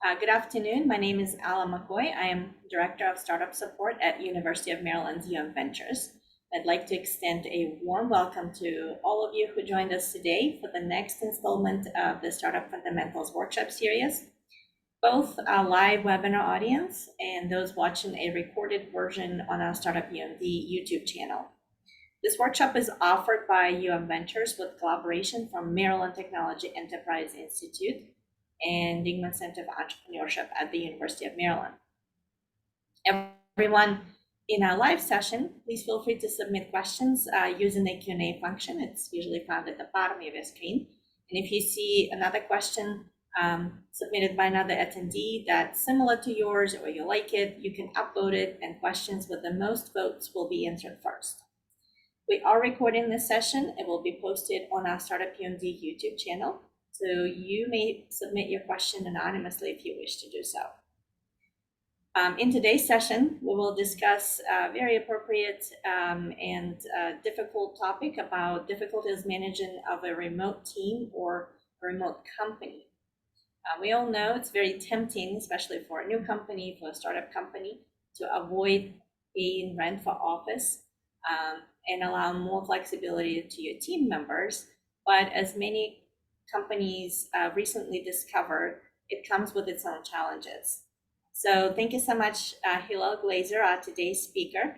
Good afternoon. My name is Ala McCoy. I am Director of Startup Support at University of Maryland's Ventures. I'd like to extend a warm welcome to all of you who joined us today for the next installment of the Startup Fundamentals Workshop Series. Both our live webinar audience and those watching a recorded version on our Startup UMD YouTube channel. This workshop is offered by Ventures with collaboration from Maryland Technology Enterprise Institute and Dingman Center for Entrepreneurship at the University of Maryland. Everyone in our live session, please feel free to submit questions using the Q&A function. It's usually found at the bottom of your screen. And if you see another question submitted by another attendee that's similar to yours or you like it, you can upload it, and questions with the most votes will be answered first. We are recording this session. It will be posted on our Startup UMD YouTube channel, so you may submit your question anonymously if you wish to do so. In today's session, we will discuss a very appropriate and difficult topic about difficulties managing of a remote team or a remote company. We all know it's very tempting, especially for a new company, for a startup company, to avoid paying rent for office and allow more flexibility to your team members. But as many companies recently discovered, it comes with its own challenges. So thank you so much, Hillel Glazer, our today's speaker,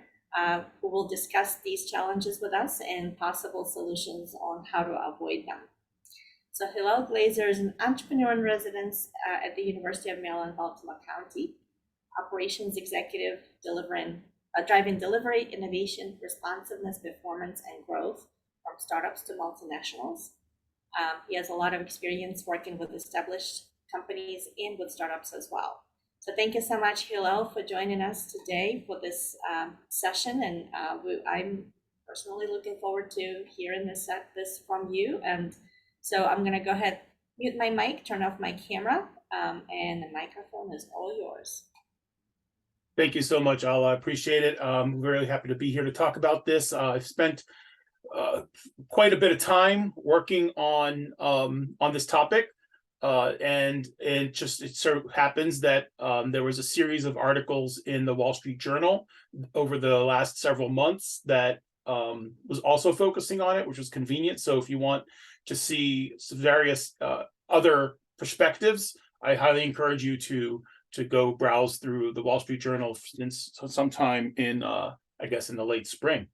who will discuss these challenges with us and possible solutions on how to avoid them. So Hillel Glazer is an entrepreneur in residence at the University of Maryland, Baltimore County, operations executive driving delivery, innovation, responsiveness, performance, and growth from startups to multinationals. He has a lot of experience working with established companies and with startups as well. So thank you so much, Hillel, for joining us today for this session. And I'm personally looking forward to hearing this from you. And so I'm going to go ahead, mute my mic, turn off my camera, and the microphone is all yours. Thank you so much, Ala. I appreciate it. I'm really happy to be here to talk about this. I've spent quite a bit of time working on this topic, and it sort of happens that there was a series of articles in the Wall Street Journal over the last several months that was also focusing on it, which was convenient. So if you want to see some various other perspectives, I highly encourage you to go browse through the Wall Street Journal since sometime in I guess in the late spring.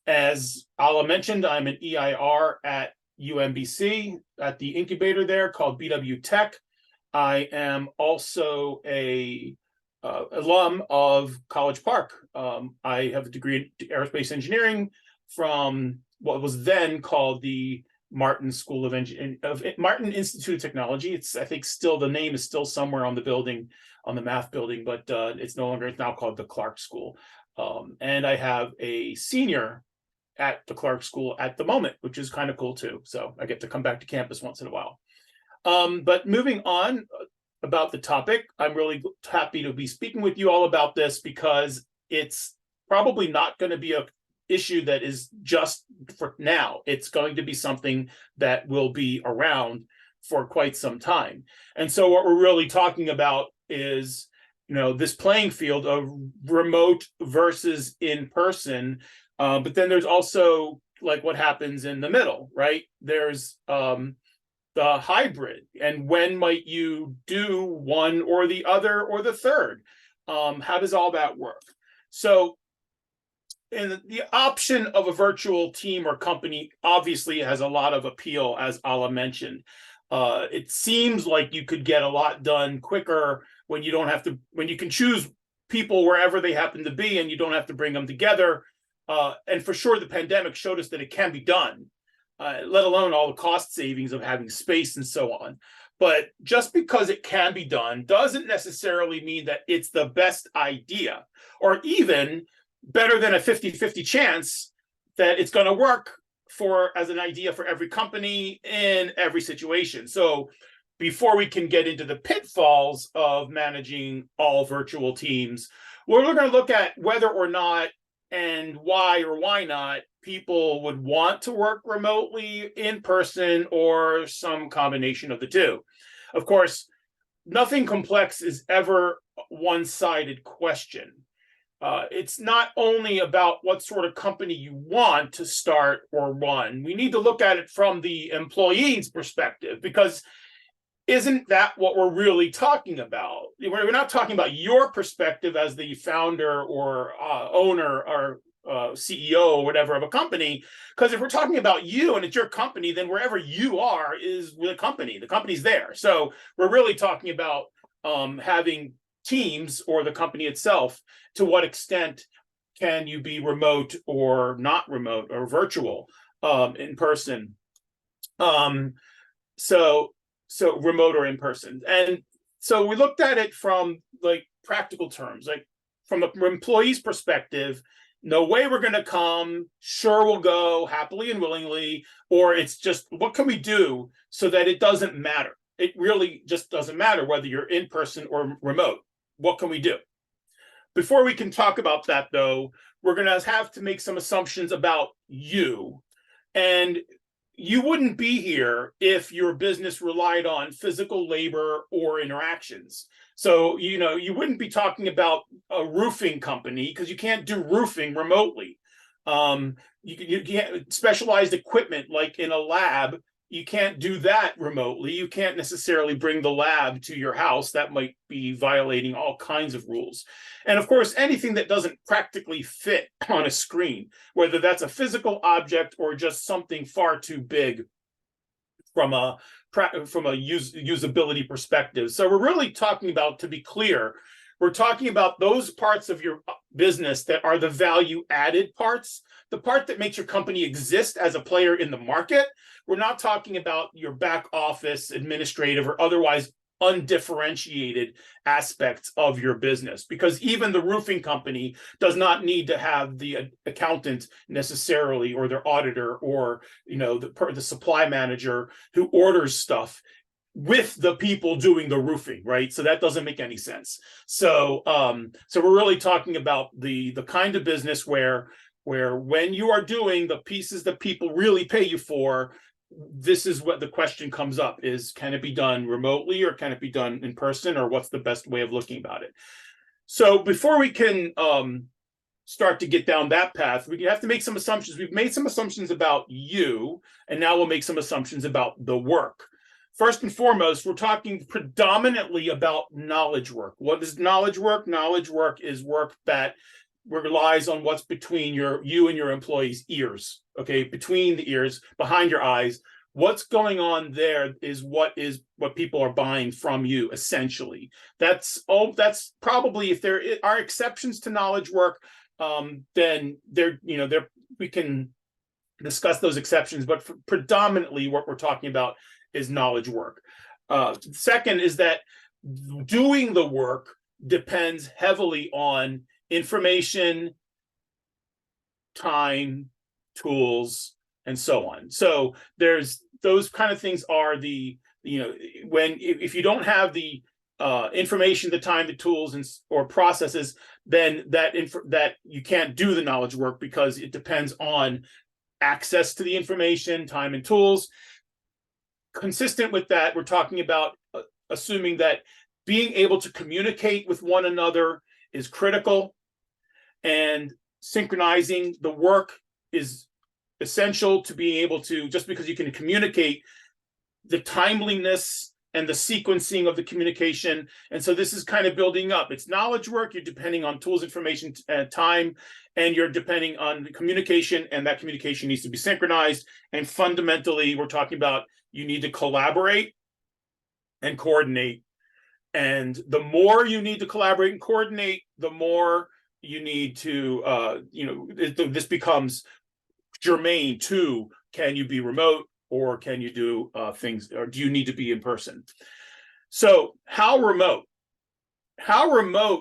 As Ala mentioned, I'm an EIR at UMBC at the incubator there called BW Tech. I am also a alum of College Park. I have a degree in aerospace engineering from what was then called the Martin School of Martin Institute of Technology. I think still the name is still somewhere on the building, on the math building, but it's no longer. It's now called the Clark School. And I have a senior at the Clark School at the moment, which is kind of cool too. So I get to come back to campus once in a while. But moving on about the topic, I'm really happy to be speaking with you all about this because it's probably not going to be an issue that is just for now. It's going to be something that will be around for quite some time. And so what we're really talking about is, this playing field of remote versus in person. But then there's also like what happens in the middle, right? There's the hybrid, and when might you do one or the other or the third? How does all that work? So, and the option of a virtual team or company obviously has a lot of appeal, as Ala mentioned. It seems like you could get a lot done quicker when you can choose people wherever they happen to be and you don't have to bring them together. And for sure, the pandemic showed us that it can be done, let alone all the cost savings of having space and so on. But just because it can be done doesn't necessarily mean that it's the best idea, or even better than a 50-50 chance that it's going to work as an idea for every company in every situation. So before we can get into the pitfalls of managing all virtual teams, we're going to look at whether or not and why or why not people would want to work remotely, in person, or some combination of the two. Of course, nothing complex is ever a one-sided question. It's not only about what sort of company you want to start or run. We need to look at it from the employee's perspective, because isn't that what we're really talking about? We're not talking about your perspective as the founder or owner or CEO or whatever of a company. Because if we're talking about you and it's your company, then wherever you are is the company. The company's there. So we're really talking about having teams or the company itself. To what extent can you be remote or not remote or virtual, in person? So remote or in person. And so we looked at it from like practical terms, like from the employee's perspective. No way we're going to come. Sure, we'll go happily and willingly. Or it's just, what can we do so that it doesn't matter? It really just doesn't matter whether you're in person or remote. What can we do? Before we can talk about that, though, we're going to have to make some assumptions about you. And you wouldn't be here if your business relied on physical labor or interactions. So, you wouldn't be talking about a roofing company, because you can't do roofing remotely. You can't specialized equipment like in a lab. You can't do that remotely. You can't necessarily bring the lab to your house. That might be violating all kinds of rules. And of course, anything that doesn't practically fit on a screen, whether that's a physical object or just something far too big from a usability perspective. So we're really talking about, to be clear, we're talking about those parts of your business that are the value added parts, the part that makes your company exist as a player in the market. We're not talking about your back office, administrative, or otherwise undifferentiated aspects of your business, because even the roofing company does not need to have the accountant necessarily, or their auditor, or the supply manager who orders stuff with the people doing the roofing, right? So that doesn't make any sense. So we're really talking about the kind of business where when you are doing the pieces that people really pay you for, this is what the question comes up is, can it be done remotely, or can it be done in person, or what's the best way of looking about it? So before we can start to get down that path, we have to make some assumptions. We've made some assumptions about you, and now we'll make some assumptions about the work. First and foremost, we're talking predominantly about knowledge work. What is knowledge work? Knowledge work is work that relies on what's between you and your employees' ears, okay? Between the ears, behind your eyes. What's going on there is what people are buying from you, essentially. That's probably, if there are exceptions to knowledge work, then we can discuss those exceptions, but predominantly what we're talking about is knowledge work. Second is that doing the work depends heavily on information, time, tools, and so on. So there's those kind of things are if you don't have the information, the time, the tools, or processes, then that you can't do the knowledge work, because it depends on access to the information, time, and tools. Consistent with that, we're talking about assuming that being able to communicate with one another is critical, and synchronizing the work is essential to being able to, just because you can communicate, the timeliness and the sequencing of the communication. And so this is kind of building up. It's knowledge work. You're depending on tools, information, and time, and you're depending on the communication, and that communication needs to be synchronized. And fundamentally, we're talking about you need to collaborate and coordinate. And the more you need to collaborate and coordinate, the more you need to, this becomes germane to, can you be remote, or can you do things, or do you need to be in person? So how remote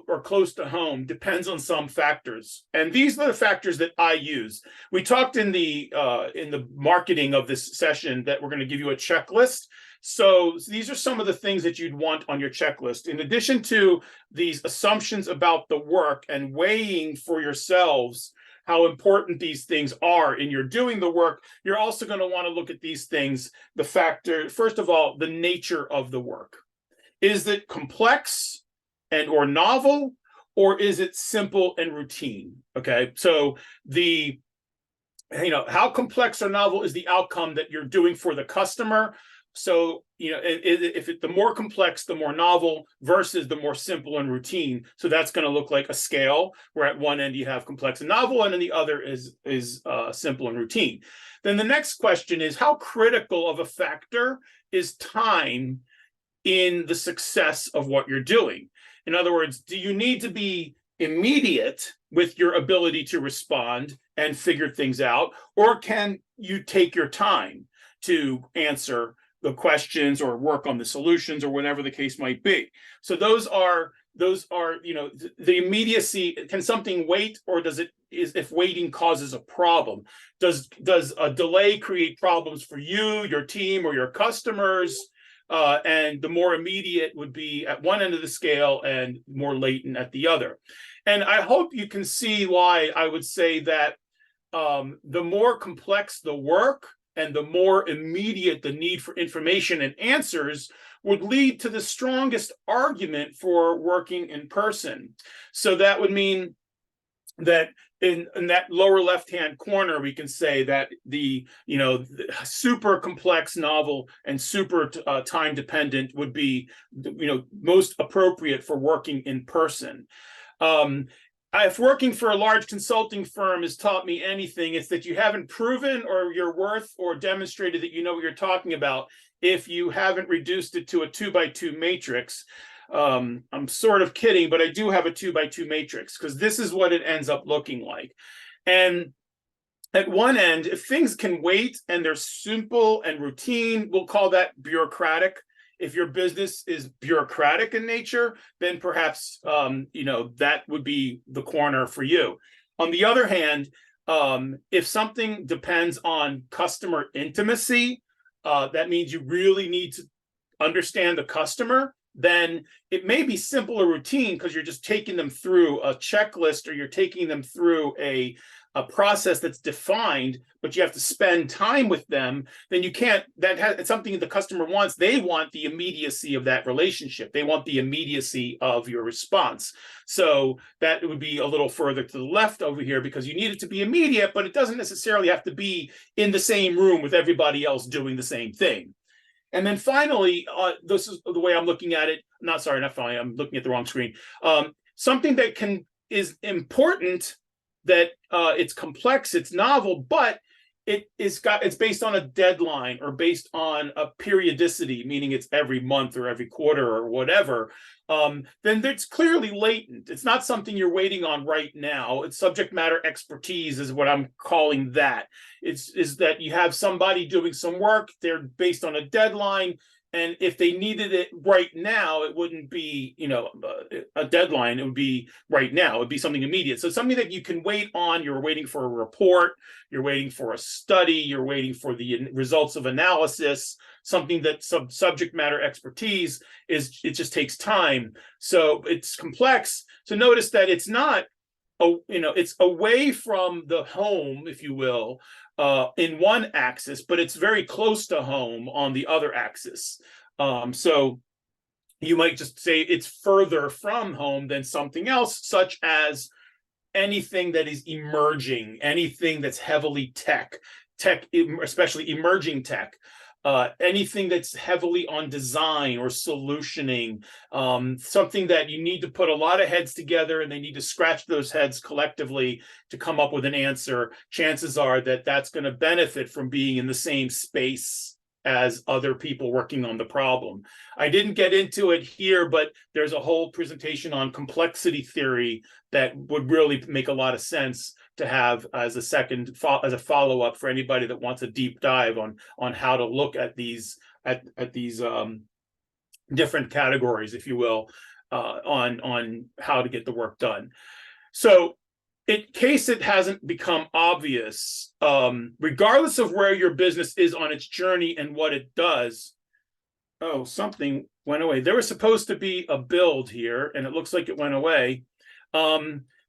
or close to home depends on some factors. And these are the factors that I use. We talked in the marketing of this session that we're going to give you a checklist. So these are some of the things that you'd want on your checklist. In addition to these assumptions about the work and weighing for yourselves how important these things are in your doing the work, you're also going to want to look at these things. The factor, first of all, the nature of the work. Is it complex and or novel, or is it simple and routine? Okay, so how complex or novel is the outcome that you're doing for the customer? So, the more complex, the more novel versus the more simple and routine. So that's going to look like a scale where at one end you have complex and novel, and then the other is simple and routine. Then the next question is, how critical of a factor is time in the success of what you're doing? In other words, do you need to be immediate with your ability to respond and figure things out, or can you take your time to answer the questions or work on the solutions or whatever the case might be? So those are the immediacy. Can something wait, or if waiting causes a problem? Does a delay create problems for you, your team, or your customers? And the more immediate would be at one end of the scale and more latent at the other. And I hope you can see why I would say that the more complex the work and the more immediate the need for information and answers would lead to the strongest argument for working in person. So that would mean that in that lower left-hand corner, we can say that the super complex, novel, and super time dependent would be most appropriate for working in person. If working for a large consulting firm has taught me anything, it's that you haven't proven or your worth or demonstrated that you know what you're talking about if you haven't reduced it to a 2x2 matrix. I'm sort of kidding, but I do have a 2x2 matrix because this is what it ends up looking like. And at one end, if things can wait and they're simple and routine, we'll call that bureaucratic. If your business is bureaucratic in nature, then perhaps that would be the corner for you. On the other hand, if something depends on customer intimacy, that means you really need to understand the customer. Then it may be simple or routine because you're just taking them through a checklist, or you're taking them through a process that's defined, but you have to spend time with them. Then you can't, it's something the customer wants. They want the immediacy of that relationship. They want the immediacy of your response. So that would be a little further to the left over here, because you need it to be immediate, but it doesn't necessarily have to be in the same room with everybody else doing the same thing. And then finally, this is the way I'm looking at it. Not finally, I'm looking at the wrong screen. Something that is important, that it's complex, it's novel, but it's based on a deadline or based on a periodicity, meaning it's every month or every quarter or whatever. Then it's clearly latent. It's not something you're waiting on right now. It's subject matter expertise is what I'm calling that. Is that you have somebody doing some work, they're based on a deadline, and if they needed it right now, it wouldn't be, a deadline. It would be right now. It would be something immediate. So something that you can wait on. You're waiting for a report. You're waiting for a study. You're waiting for the results of analysis. Something that subject matter expertise is. It just takes time. So it's complex. So notice that it's not. It's away from the home, if you will, in one axis, but it's very close to home on the other axis. So you might just say it's further from home than something else, such as anything that is emerging, anything that's heavily tech, especially emerging tech. Anything that's heavily on design or solutioning, something that you need to put a lot of heads together and they need to scratch those heads collectively to come up with an answer. Chances are that that's going to benefit from being in the same space as other people working on the problem. I didn't get into it here, but there's a whole presentation on complexity theory that would really make a lot of sense to have as a follow-up for anybody that wants a deep dive on how to look at these different categories, if you will, on how to get the work done. So in case it hasn't become obvious, regardless of where your business is on its journey and what it does, something went away. There was supposed to be a build here, and it looks like it went away.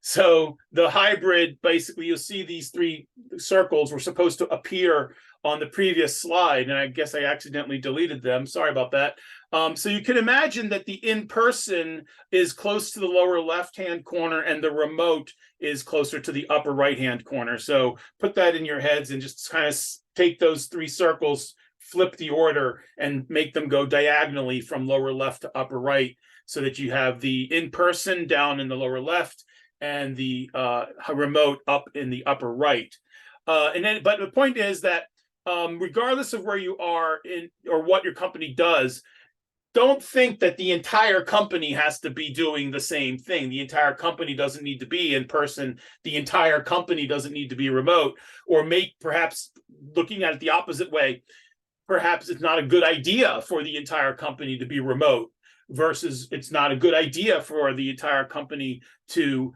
So the hybrid, basically, you'll see these three circles were supposed to appear on the previous slide, and I guess I accidentally deleted them. Sorry about that. So you can imagine that the in-person is close to the lower left-hand corner and the remote is closer to the upper right-hand corner. So put that in your heads and just kind of take those three circles, flip the order, and make them go diagonally from lower left to upper right, so that you have the in-person down in the lower left and the remote up in the upper right. But the point is that regardless of where you are in or what your company does, don't think that the entire company has to be doing the same thing. The entire company doesn't need to be in person. The entire company doesn't need to be remote, or perhaps looking at it the opposite way, perhaps it's not a good idea for the entire company to be remote, versus it's not a good idea for the entire company to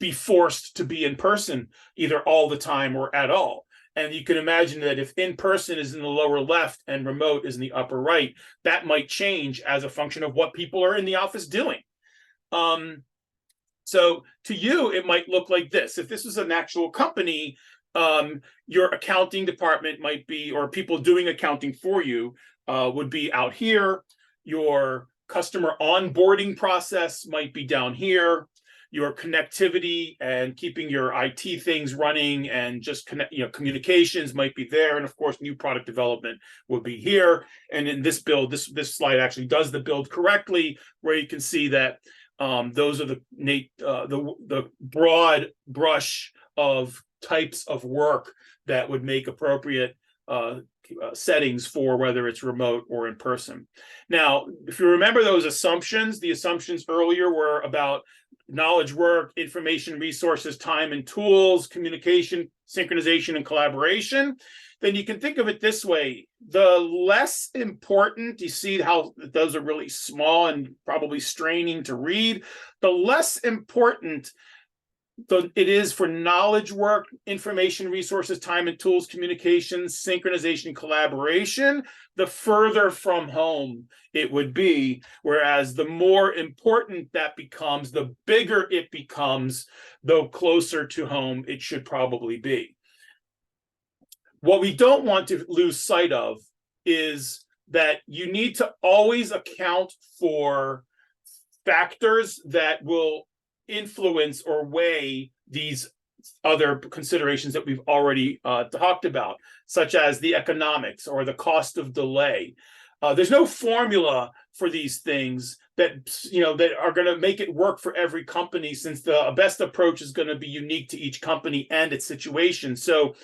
be forced to be in person either all the time or at all. And you can imagine that if in person is in the lower left and remote is in the upper right, that might change as a function of what people are in the office doing. So to you, it might look like this. If this was an actual company, your accounting department might be, or people doing accounting for you would be out here. Your customer onboarding process might be down here. Your connectivity and keeping your IT things running and just communications might be there, and of course, new product development would be here. And in this build, this slide actually does the build correctly, where you can see that those are the broad brush of types of work that would make appropriate settings for whether it's remote or in person. Now, if you remember those assumptions, the assumptions earlier were about knowledge work, information resources, time and tools, communication, synchronization, and collaboration. Then you can think of it this way. The less important, you see how those are really small and probably straining to read, the less important it is for knowledge work, information resources, time and tools, communications, synchronization, collaboration, the further from home it would be. Whereas the more important that becomes, the bigger it becomes, the closer to home it should probably be. What we don't want to lose sight of is that you need to always account for factors that will influence or weigh these other considerations that we've already talked about, such as the economics or the cost of delay. There's no formula for these things that are going to make it work for every company, since the best approach is going to be unique to each company and its situation. So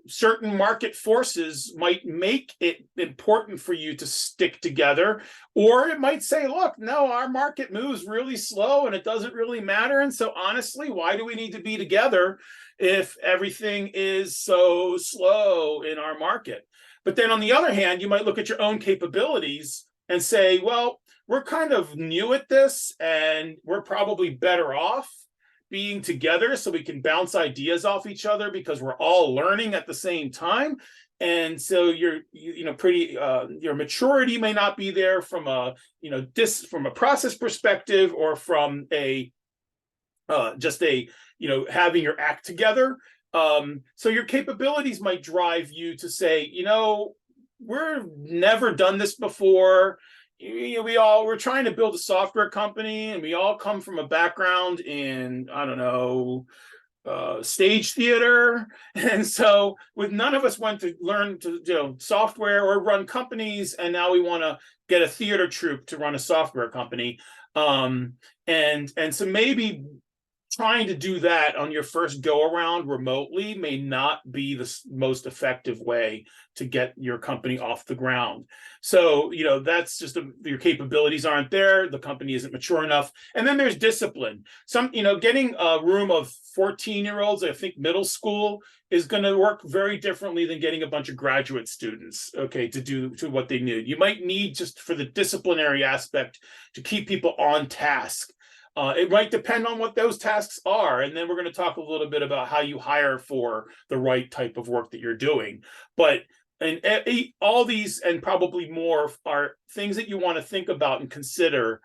certain market forces might make it important for you to stick together, or it might say, look, no, our market moves really slow and it doesn't really matter. And so honestly, why do we need to be together if everything is so slow in our market? But then on the other hand, you might look at your own capabilities and say, well, we're kind of new at this and we're probably better off being together so we can bounce ideas off each other because we're all learning at the same time. And so your maturity may not be there from a process perspective, or from a having your act together. So your capabilities might drive you to say, we're never done this before. We're trying to build a software company, and we all come from a background in, stage theater. And so none of us went to learn to do software or run companies, and now we want to get a theater troupe to run a software company. And so maybe trying to do that on your first go around remotely may not be the most effective way to get your company off the ground. So, that's just your capabilities aren't there. The company isn't mature enough. And then there's discipline. Getting a room of 14-year-olds, I think middle school, is going to work very differently than getting a bunch of graduate students, to do what they need. You might need, just for the disciplinary aspect, to keep people on task. It might depend on what those tasks are. And then we're going to talk a little bit about how you hire for the right type of work that you're doing. But all these, and probably more, are things that you want to think about and consider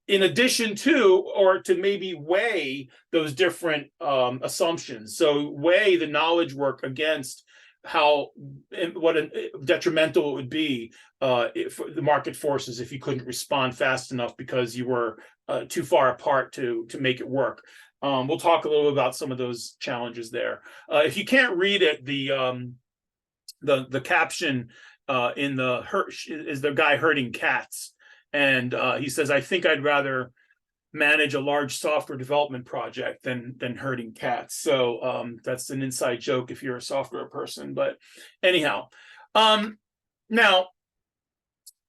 in addition to, or to maybe weigh those different assumptions. So weigh the knowledge work against what detrimental it would be if the market forces if you couldn't respond fast enough because you were too far apart to make it work. We'll talk a little bit about some of those challenges there. If you can't read it, the caption in the is the guy herding cats, and he says, "I think I'd rather manage a large software development project than herding cats." So that's an inside joke if you're a software person. But anyhow, now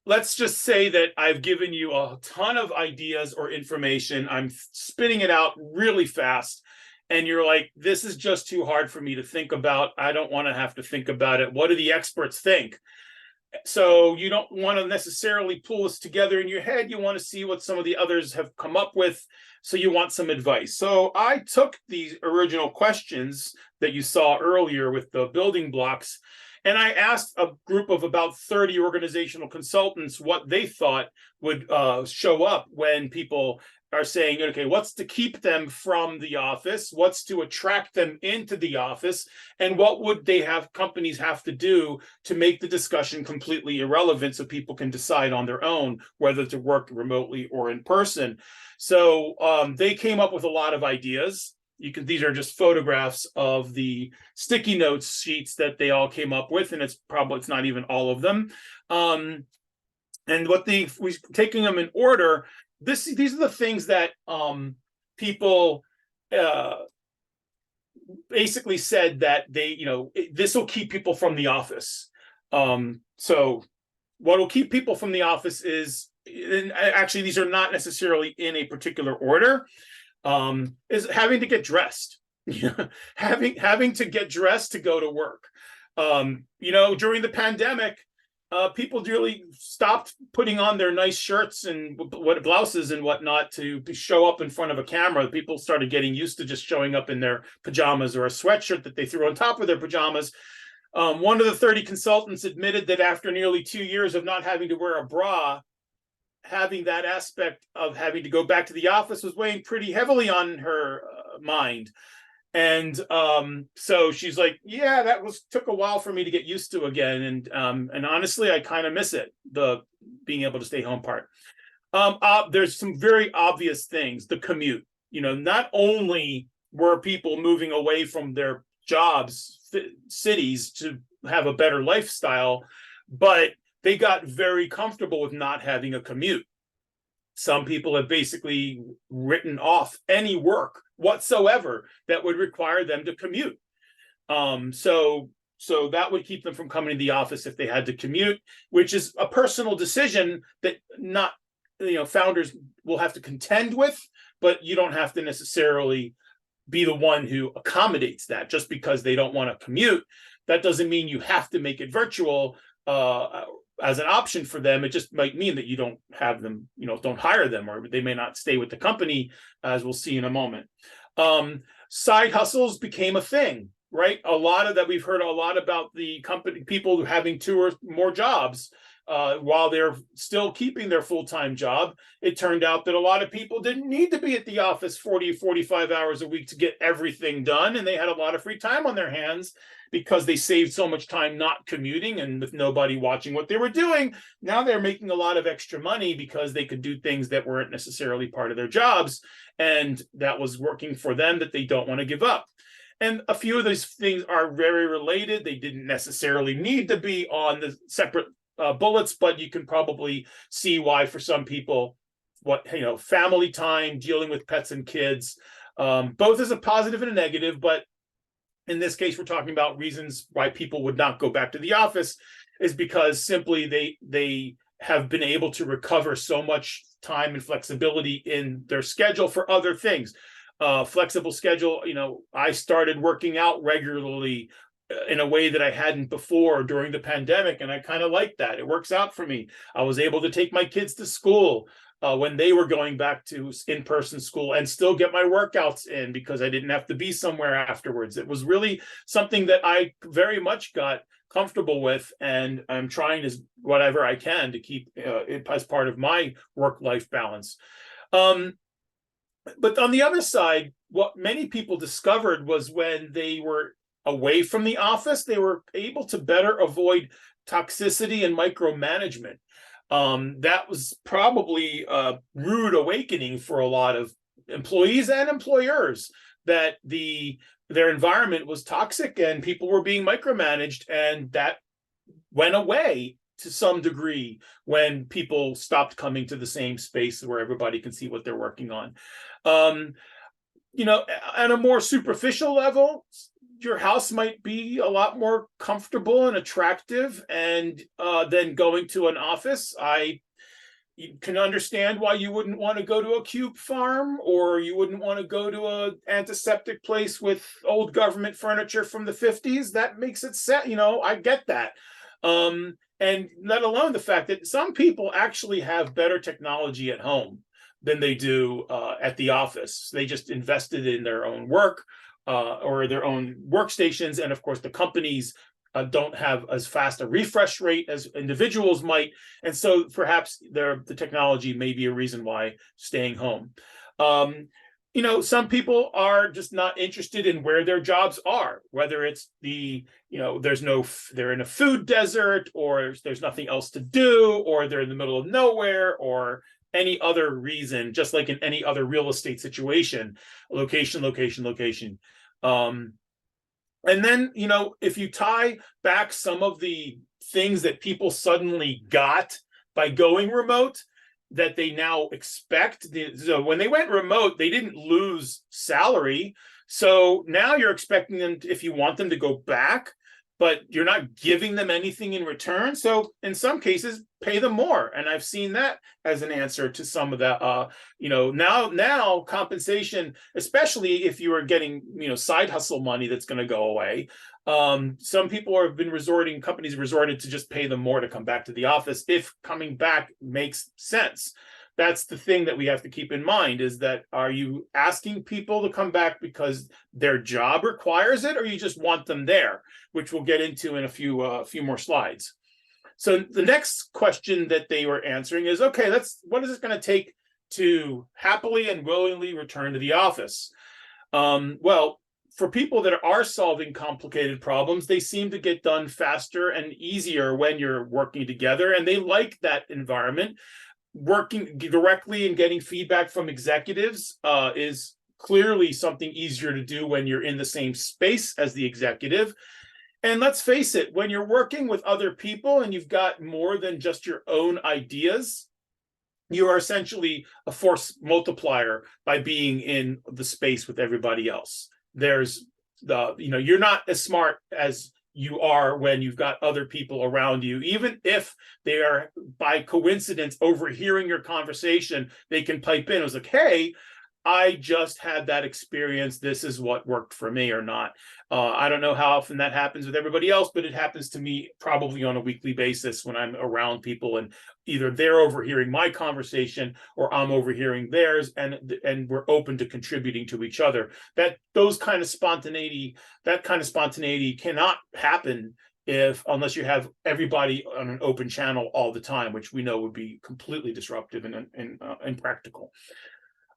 let's just say that I've given you a ton of ideas or information. I'm spitting it out really fast. And you're like, this is just too hard for me to think about. I don't want to have to think about it. What do the experts think? So you don't want to necessarily pull this together in your head. You want to see what some of the others have come up with. So you want some advice. So I took these original questions that you saw earlier with the building blocks, and I asked a group of about 30 organizational consultants what they thought would show up when people are saying, okay, what's to keep them from the office? What's to attract them into the office? And what would companies have to do to make the discussion completely irrelevant so people can decide on their own whether to work remotely or in person? So they came up with a lot of ideas. These are just photographs of the sticky notes sheets that they all came up with, and it's not even all of them. And we're taking them in order. These are the things that people basically said that this will keep people from the office. So what will keep people from the office is, and actually these are not necessarily in a particular order, is having to get dressed. having to get dressed to go to work. During the pandemic, people really stopped putting on their nice shirts and blouses and whatnot to show up in front of a camera. People started getting used to just showing up in their pajamas or a sweatshirt that they threw on top of their pajamas. One of the 30 consultants admitted that after nearly 2 years of not having to wear a bra, having that aspect of having to go back to the office was weighing pretty heavily on her mind. And so she's like, yeah, took a while for me to get used to again. And honestly, I kind of miss it, the being able to stay home part. There's some very obvious things. The commute, not only were people moving away from their jobs, cities, to have a better lifestyle, but they got very comfortable with not having a commute. Some people have basically written off any work whatsoever that would require them to commute. So that would keep them from coming to the office if they had to commute, which is a personal decision that founders will have to contend with, but you don't have to necessarily be the one who accommodates that. Just because they don't want to commute, that doesn't mean you have to make it virtual as an option for them. It just might mean that you don't have them, don't hire them, or they may not stay with the company, as we'll see in a moment. Side hustles became a thing, right? A lot of that, we've heard a lot about the company, people having 2 or more jobs while they're still keeping their full-time job. It turned out that a lot of people didn't need to be at the office 40, 45 hours a week to get everything done. And they had a lot of free time on their hands because they saved so much time not commuting and with nobody watching what they were doing. Now they're making a lot of extra money because they could do things that weren't necessarily part of their jobs. And that was working for them that they don't want to give up. And a few of these things are very related. They didn't necessarily need to be on the separate bullets, but you can probably see why for some people, family time, dealing with pets and kids, both as a positive and a negative. But in this case, we're talking about reasons why people would not go back to the office is because simply they have been able to recover so much time and flexibility in their schedule for other things. Flexible schedule, I started working out regularly in a way that I hadn't before during the pandemic, and I kind of like that. It works out for me. I was able to take my kids to school when they were going back to in-person school and still get my workouts in because I didn't have to be somewhere afterwards. It was really something that I very much got comfortable with, and I'm trying whatever I can to keep it as part of my work-life balance. But on the other side, what many people discovered was when they were away from the office, they were able to better avoid toxicity and micromanagement. That was probably a rude awakening for a lot of employees and employers, that their environment was toxic and people were being micromanaged, and that went away to some degree when people stopped coming to the same space where everybody can see what they're working on. At a more superficial level, your house might be a lot more comfortable and attractive, and than going to an office. You can understand why you wouldn't want to go to a cube farm, or you wouldn't want to go to a antiseptic place with old government furniture from the 50s. That makes it set, I get that. And let alone the fact that some people actually have better technology at home than they do at the office. They just invested in their own work or their own workstations. And of course, the companies don't have as fast a refresh rate as individuals might. And so perhaps the technology may be a reason why staying home. Some people are just not interested in where their jobs are, whether it's they're in a food desert, or there's nothing else to do, or they're in the middle of nowhere, or any other reason, just like in any other real estate situation, location, location, location. And then, if you tie back some of the things that people suddenly got by going remote, that they now expect. So when they went remote, they didn't lose salary. So now you're expecting them, if you want them to go back, but you're not giving them anything in return. So in some cases, pay them more. And I've seen that as an answer to some of the, now compensation, especially if you are getting, side hustle money that's going to go away. Some people have been companies resorted to just pay them more to come back to the office if coming back makes sense. That's the thing that we have to keep in mind, is that, are you asking people to come back because their job requires it, or you just want them there, which we'll get into in a few more slides. So the next question that they were answering is, okay, what is it going to take to happily and willingly return to the office? Well, for people that are solving complicated problems, they seem to get done faster and easier when you're working together, and they like that environment. Working directly and getting feedback from executives is clearly something easier to do when you're in the same space as the executive. And let's face it, when you're working with other people and you've got more than just your own ideas, you are essentially a force multiplier by being in the space with everybody else. You're not as smart as you are when you've got other people around you. Even if they are, by coincidence, overhearing your conversation, they can pipe in. It was like, hey, I just had that experience. This is what worked for me, or not. I don't know how often that happens with everybody else, but it happens to me probably on a weekly basis when I'm around people, and either they're overhearing my conversation or I'm overhearing theirs, and we're open to contributing to each other. That kind of spontaneity cannot happen unless you have everybody on an open channel all the time, which we know would be completely disruptive and impractical.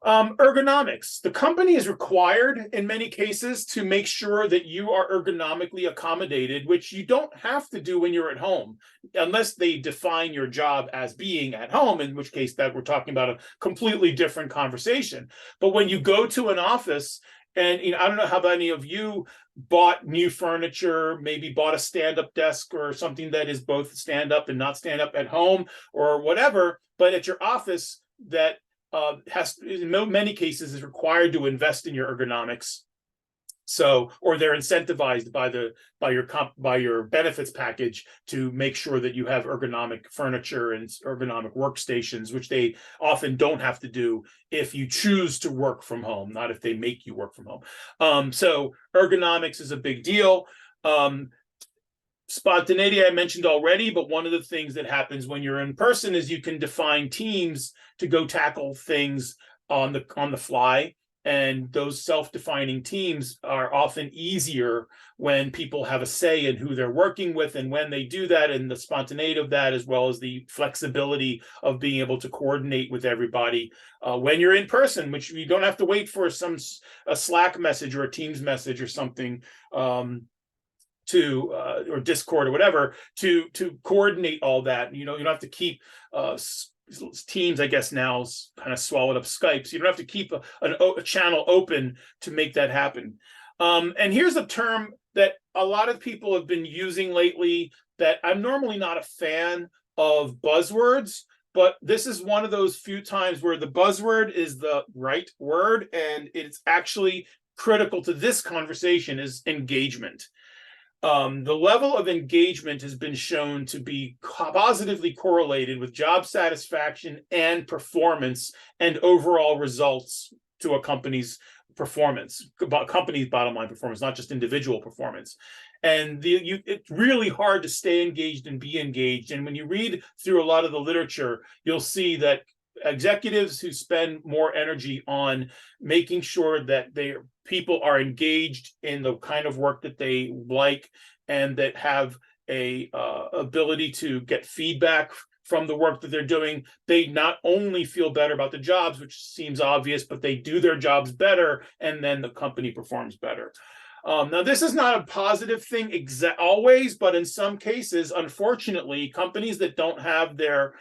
Ergonomics. The company is required in many cases to make sure that you are ergonomically accommodated, which you don't have to do when you're at home, unless they define your job as being at home, in which case that we're talking about a completely different conversation. But when you go to an office, and I don't know how many of you bought new furniture, maybe bought a stand-up desk or something that is both stand-up and not stand-up at home or whatever, but at your office that has, in many cases, is required to invest in your ergonomics. So, or they're incentivized by your benefits package to make sure that you have ergonomic furniture and ergonomic workstations, which they often don't have to do if you choose to work from home, not if they make you work from home. So ergonomics is a big deal. Spontaneity I mentioned already, but one of the things that happens when you're in person is you can define teams to go tackle things on the fly. And those self-defining teams are often easier when people have a say in who they're working with and when they do that, and the spontaneity of that, as well as the flexibility of being able to coordinate with everybody when you're in person, which you don't have to wait for a Slack message or a Teams message or something. to or Discord or whatever to coordinate all that. You don't have to keep Teams, I guess now kind of swallowed up Skype. So you don't have to keep a channel open to make that happen. And here's a term that a lot of people have been using lately that I'm normally not a fan of buzzwords, but this is one of those few times where the buzzword is the right word, and it's actually critical to this conversation is engagement. The level of engagement has been shown to be positively correlated with job satisfaction and performance and overall results to a company's performance, company's bottom line performance, not just individual performance. And it's really hard to stay engaged and be engaged. And when you read through a lot of the literature, you'll see that executives who spend more energy on making sure that their people are engaged in the kind of work that they like and that have a ability to get feedback from the work that they're doing, they not only feel better about the jobs, which seems obvious, but they do their jobs better, and then the company performs better. Now, this is not a positive thing always, but in some cases, unfortunately, companies that don't have their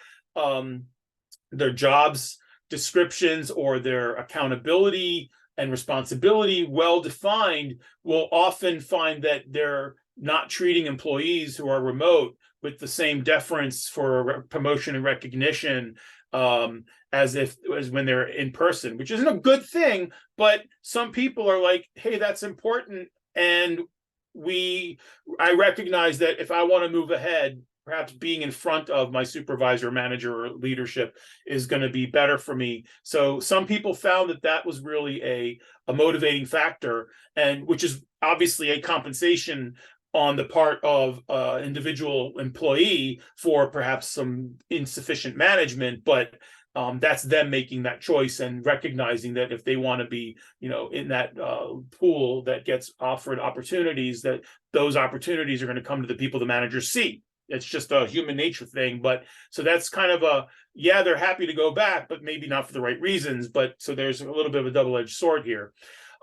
jobs descriptions or their accountability and responsibility well defined will often find that they're not treating employees who are remote with the same deference for promotion and recognition as when they're in person, which isn't a good thing. But some people are like, hey, that's important, and I recognize that if I want to move ahead, perhaps being in front of my supervisor, manager, or leadership is going to be better for me. So some people found that was really a motivating factor, and which is obviously a compensation on the part of individual employee for perhaps some insufficient management, but that's them making that choice and recognizing that if they want to be, in that pool that gets offered opportunities, that those opportunities are going to come to the people the managers see. It's just a human nature thing. But so that's kind of they're happy to go back, but maybe not for the right reasons. But so there's a little bit of a double-edged sword here.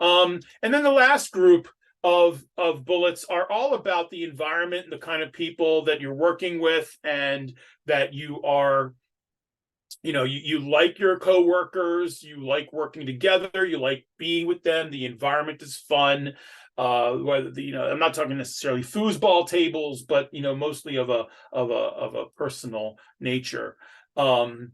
And then the last group of bullets are all about the environment and the kind of people that you're working with, and that you are, you like your coworkers, you like working together, you like being with them, the environment is fun. Whether I'm not talking necessarily foosball tables, but mostly of a personal nature. And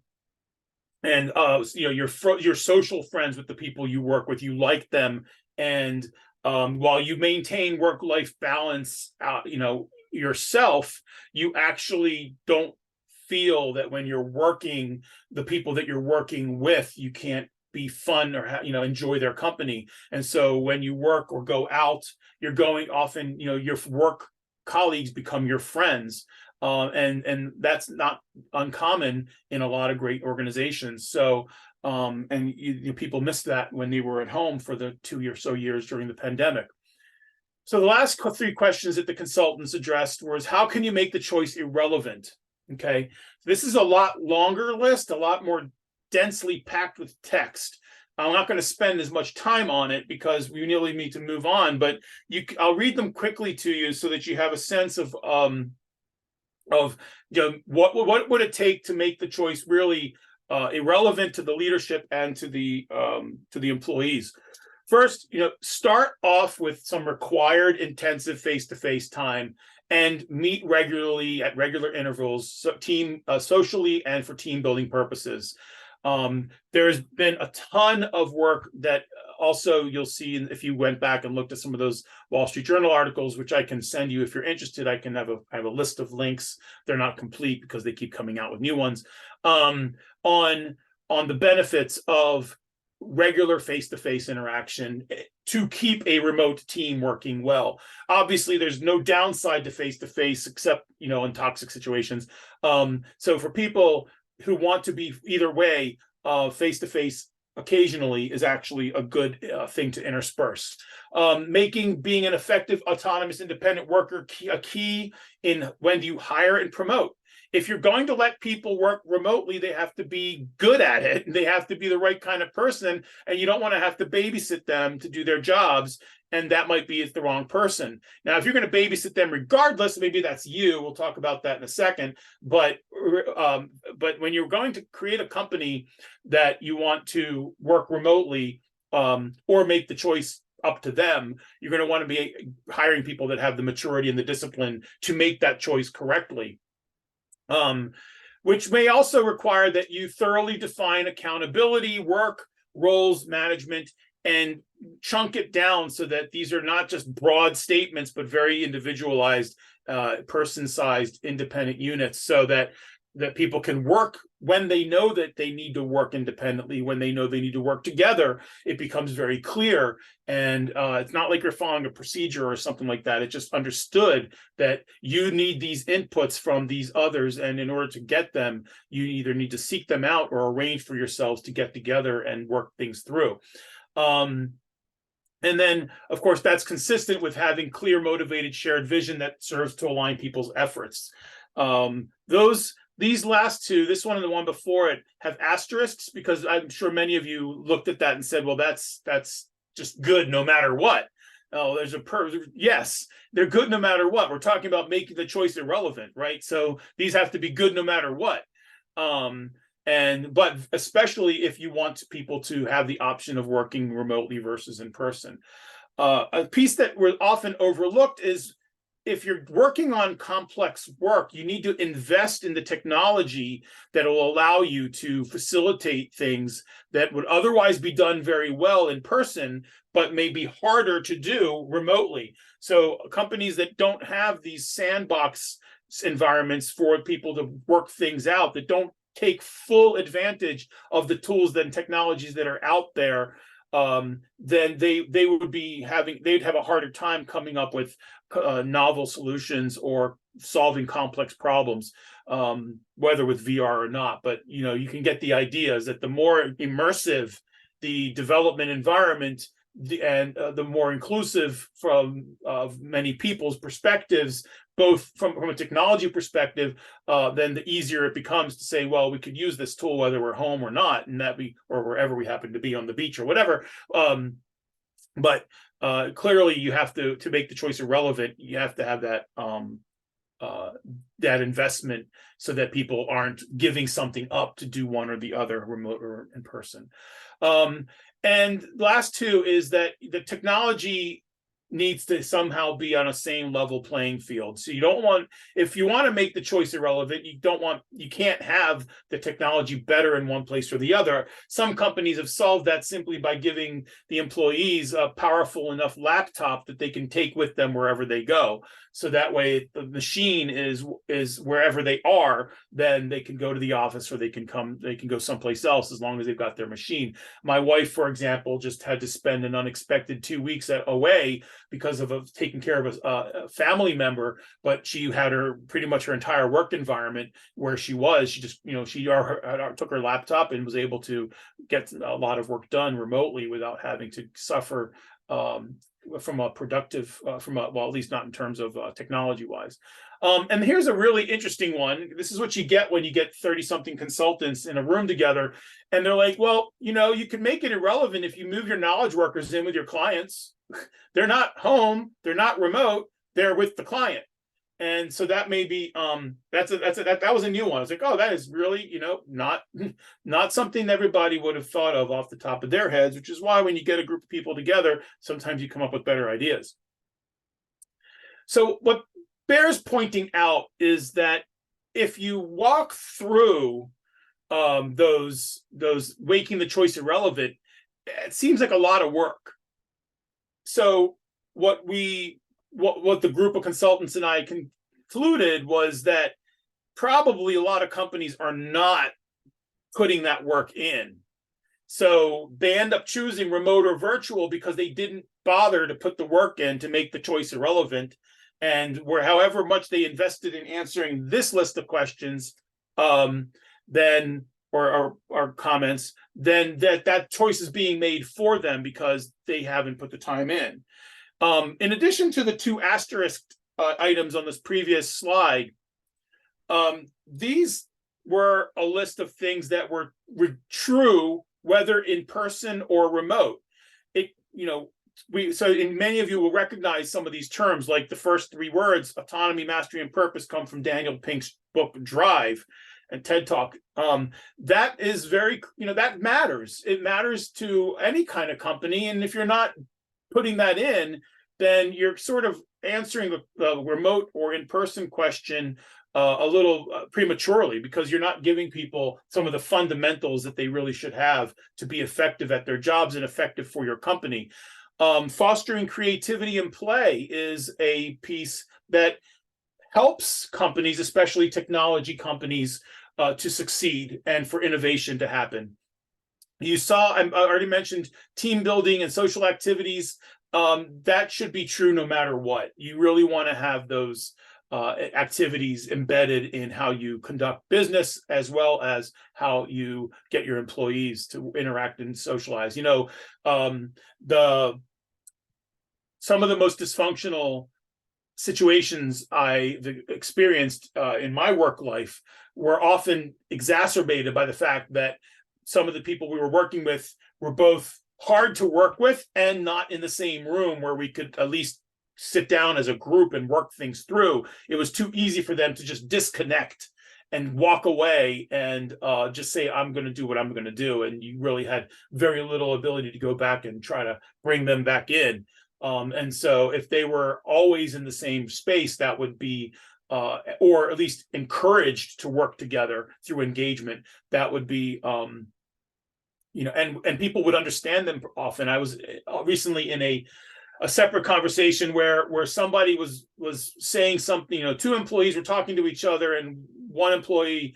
your social friends with the people you work with, you like them, and while you maintain work-life balance, yourself, you actually don't feel that when you're working, the people that you're working with, you can't be fun or enjoy their company. And so when you work or go out, you're going often, your work colleagues become your friends. And that's not uncommon in a lot of great organizations. So people missed that when they were at home for the 2 or so years during the pandemic. So the last three questions that the consultants addressed was, how can you make the choice irrelevant? Okay, this is a lot longer list, a lot more densely packed with text. I'm not going to spend as much time on it because we really need to move on, but I'll read them quickly to you so that you have a sense of what would it take to make the choice really irrelevant to the leadership and to the employees. First, start off with some required intensive face-to-face time and meet regularly at regular intervals, socially and for team building purposes. There's been a ton of work that also you'll see if you went back and looked at some of those Wall Street Journal articles, which I can send you if you're interested. I have a list of links. They're not complete because they keep coming out with new ones on the benefits of regular face-to-face interaction to keep a remote team working well. Obviously, there's no downside to face-to-face except in toxic situations. So for people who want to be either way, face-to-face occasionally is actually a good thing to intersperse. Being an effective, autonomous, independent worker a key in when you hire and promote. if you're going to let people work remotely, they have to be good at it. They have to be the right kind of person, and you don't want to have to babysit them to do their jobs. And that might be the wrong person. Now, if you're going to babysit them regardless, maybe that's you. We'll talk about that in a second. But when you're going to create a company that you want to work remotely, or make the choice up to them, you're going to want to be hiring people that have the maturity and the discipline to make that choice correctly. Which may also require that you thoroughly define accountability, work, roles, management, and chunk it down so that these are not just broad statements, but very individualized, person-sized independent units, so that people can work when they know that they need to work independently, when they know they need to work together. It becomes very clear. And it's not like you're following a procedure or something like that. It's just understood that you need these inputs from these others. And in order to get them, you either need to seek them out or arrange for yourselves to get together and work things through. And then, of course, that's consistent with having clear, motivated, shared vision that serves to align people's efforts. These last two, this one and the one before it, have asterisks, because I'm sure many of you looked at that and said, well, that's just good no matter what. Oh, yes, they're good no matter what. We're talking about making the choice irrelevant, right? So these have to be good no matter what. But especially if you want people to have the option of working remotely versus in person. A piece that we're often overlooked is, if you're working on complex work, you need to invest in the technology that will allow you to facilitate things that would otherwise be done very well in person, but may be harder to do remotely. So companies that don't have these sandbox environments for people to work things out, that don't take full advantage of the tools and technologies that are out there, then they'd have a harder time coming up with novel solutions or solving complex problems, whether with VR or not. But you can get the idea, is that the more immersive the development environment, the more inclusive of many people's perspectives, both from a technology perspective, then the easier it becomes to say, well, we could use this tool whether we're home or not, and or wherever we happen to be, on the beach or whatever. But clearly, you have to make the choice irrelevant. You have to have that investment, so that people aren't giving something up to do one or the other, remote or in person. And last two is that the technology needs to somehow be on a same level playing field. So if you want to make the choice irrelevant, you can't have the technology better in one place or the other. Some companies have solved that simply by giving the employees a powerful enough laptop that they can take with them wherever they go. So that way the machine is wherever they are, then they can go to the office, or they can go someplace else, as long as they've got their machine. My wife, for example, just had to spend an unexpected 2 weeks away because of taking care of a family member, but she had pretty much her entire work environment where she was. She just, she took her laptop and was able to get a lot of work done remotely without having to suffer from a productive, well, at least not in terms of technology wise. And here's a really interesting one. This is what you get when you get 30-something consultants in a room together, and they're like, well, you can make it irrelevant if you move your knowledge workers in with your clients. They're not home, they're not remote, they're with the client. And so that may be that was a new one. I was like, oh, that is really not something everybody would have thought of off the top of their heads, which is why when you get a group of people together, sometimes you come up with better ideas. So what bears pointing out is that if you walk through those making the choice irrelevant, it seems like a lot of work. So what the group of consultants and I concluded was that probably a lot of companies are not putting that work in. So they end up choosing remote or virtual because they didn't bother to put the work in to make the choice irrelevant. And however much they invested in answering this list of questions, then or comments, then that choice is being made for them because they haven't put the time in. In addition to the two asterisk items on this previous slide, These were a list of things that were true, whether in person or remote. So in many of you will recognize some of these terms, like the first three words, autonomy, mastery, and purpose, come from Daniel Pink's book Drive and TED Talk. That is very, that matters. It matters to any kind of company. And if you're not putting that in, then you're sort of answering the remote or in-person question a little prematurely, because you're not giving people some of the fundamentals that they really should have to be effective at their jobs and effective for your company. Fostering creativity and play is a piece that helps companies, especially technology companies, to succeed and for innovation to happen. You saw, I already mentioned team building and social activities. That should be true no matter what. You really want to have those activities embedded in how you conduct business, as well as how you get your employees to interact and socialize. Some of the most dysfunctional situations I've experienced in my work life were often exacerbated by the fact that some of the people we were working with were both hard to work with and not in the same room where we could at least sit down as a group and work things through. It was too easy for them to just disconnect and walk away and just say, I'm going to do what I'm going to do. And you really had very little ability to go back and try to bring them back in. And so if they were always in the same space, that would be, or at least encouraged to work together through engagement, that would be, and people would understand them often. I was recently in a separate conversation where somebody was saying something, two employees were talking to each other, and one employee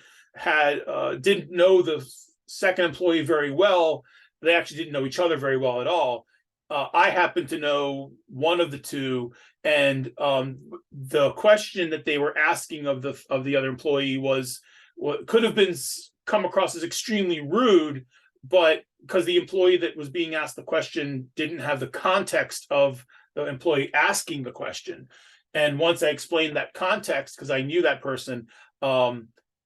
didn't know the second employee very well. They actually didn't know each other very well at all. I happen to know one of the two, and the question that they were asking of the other employee was what could have been come across as extremely rude, but because the employee that was being asked the question didn't have the context of the employee asking the question. And once I explained that context, because I knew that person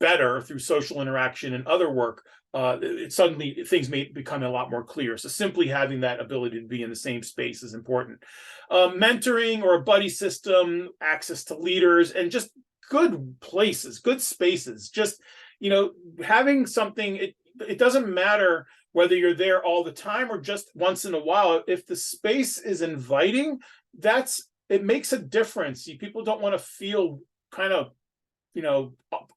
better through social interaction and other work, suddenly things may become a lot more clear. So simply having that ability to be in the same space is important. Mentoring or a buddy system, access to leaders, and just good places, good spaces. Just, having something, it doesn't matter whether you're there all the time or just once in a while. If the space is inviting, it makes a difference. People don't want to feel kind of,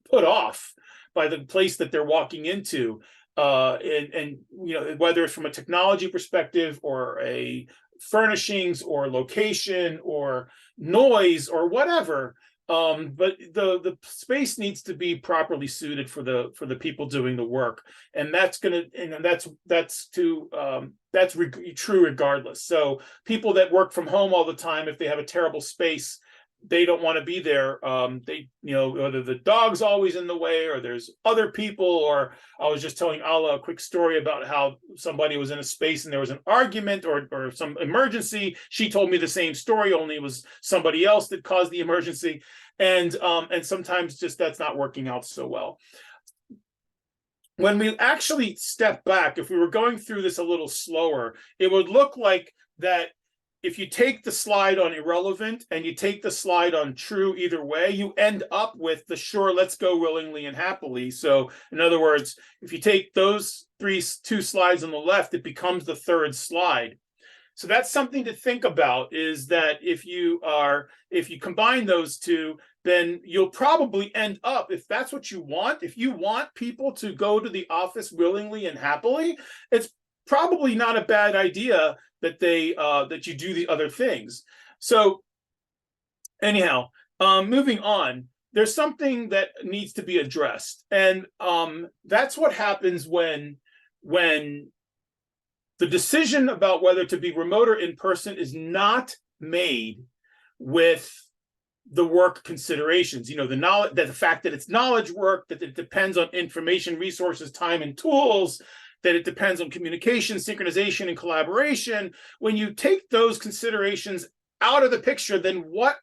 put off by the place that they're walking into. And whether it's from a technology perspective or a furnishings or location or noise or whatever, but the space needs to be properly suited for the people doing the work, and that's true regardless. So people that work from home all the time, if they have a terrible space, they don't want to be there. Whether the dog's always in the way or there's other people, or I was just telling Ala a quick story about how somebody was in a space and there was an argument or some emergency. She told me the same story, only it was somebody else that caused the emergency. And sometimes just that's not working out so well. When we actually step back, if we were going through this a little slower, it would look like that if you take the slide on irrelevant and you take the slide on true either way, you end up with the sure, let's go willingly and happily. So in other words, if you take those two slides on the left, it becomes the third slide. So that's something to think about, is that if you combine those two, then you'll probably end up, if that's what you want, if you want people to go to the office willingly and happily, it's probably not a bad idea that you do the other things. So anyhow, moving on, there's something that needs to be addressed, and that's what happens when the decision about whether to be remote or in person is not made with the work considerations. The knowledge, that the fact that it's knowledge work, that it depends on information, resources, time, and tools, that it depends on communication, synchronization, and collaboration. When you take those considerations out of the picture, then what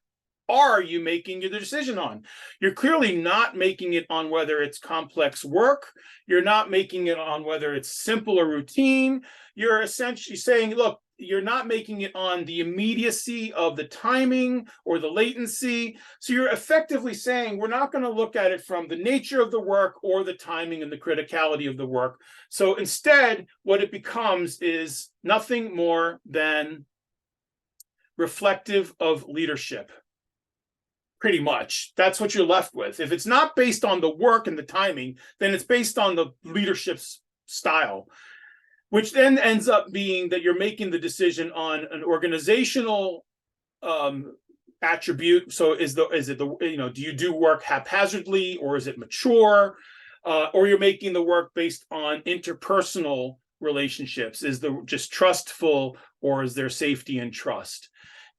are you making your decision on? You're clearly not making it on whether it's complex work. You're not making it on whether it's simple or routine. You're essentially saying, look, you're not making it on the immediacy of the timing or the latency. So you're effectively saying, we're not going to look at it from the nature of the work or the timing and the criticality of the work. So instead, what it becomes is nothing more than reflective of leadership. Pretty much. That's what you're left with. If it's not based on the work and the timing, then it's based on the leadership's style, which then ends up being that you're making the decision on an organizational attribute. So is it the, do you do work haphazardly, or is it mature? Or you're making the work based on interpersonal relationships. Is the just trustful, or is there safety and trust?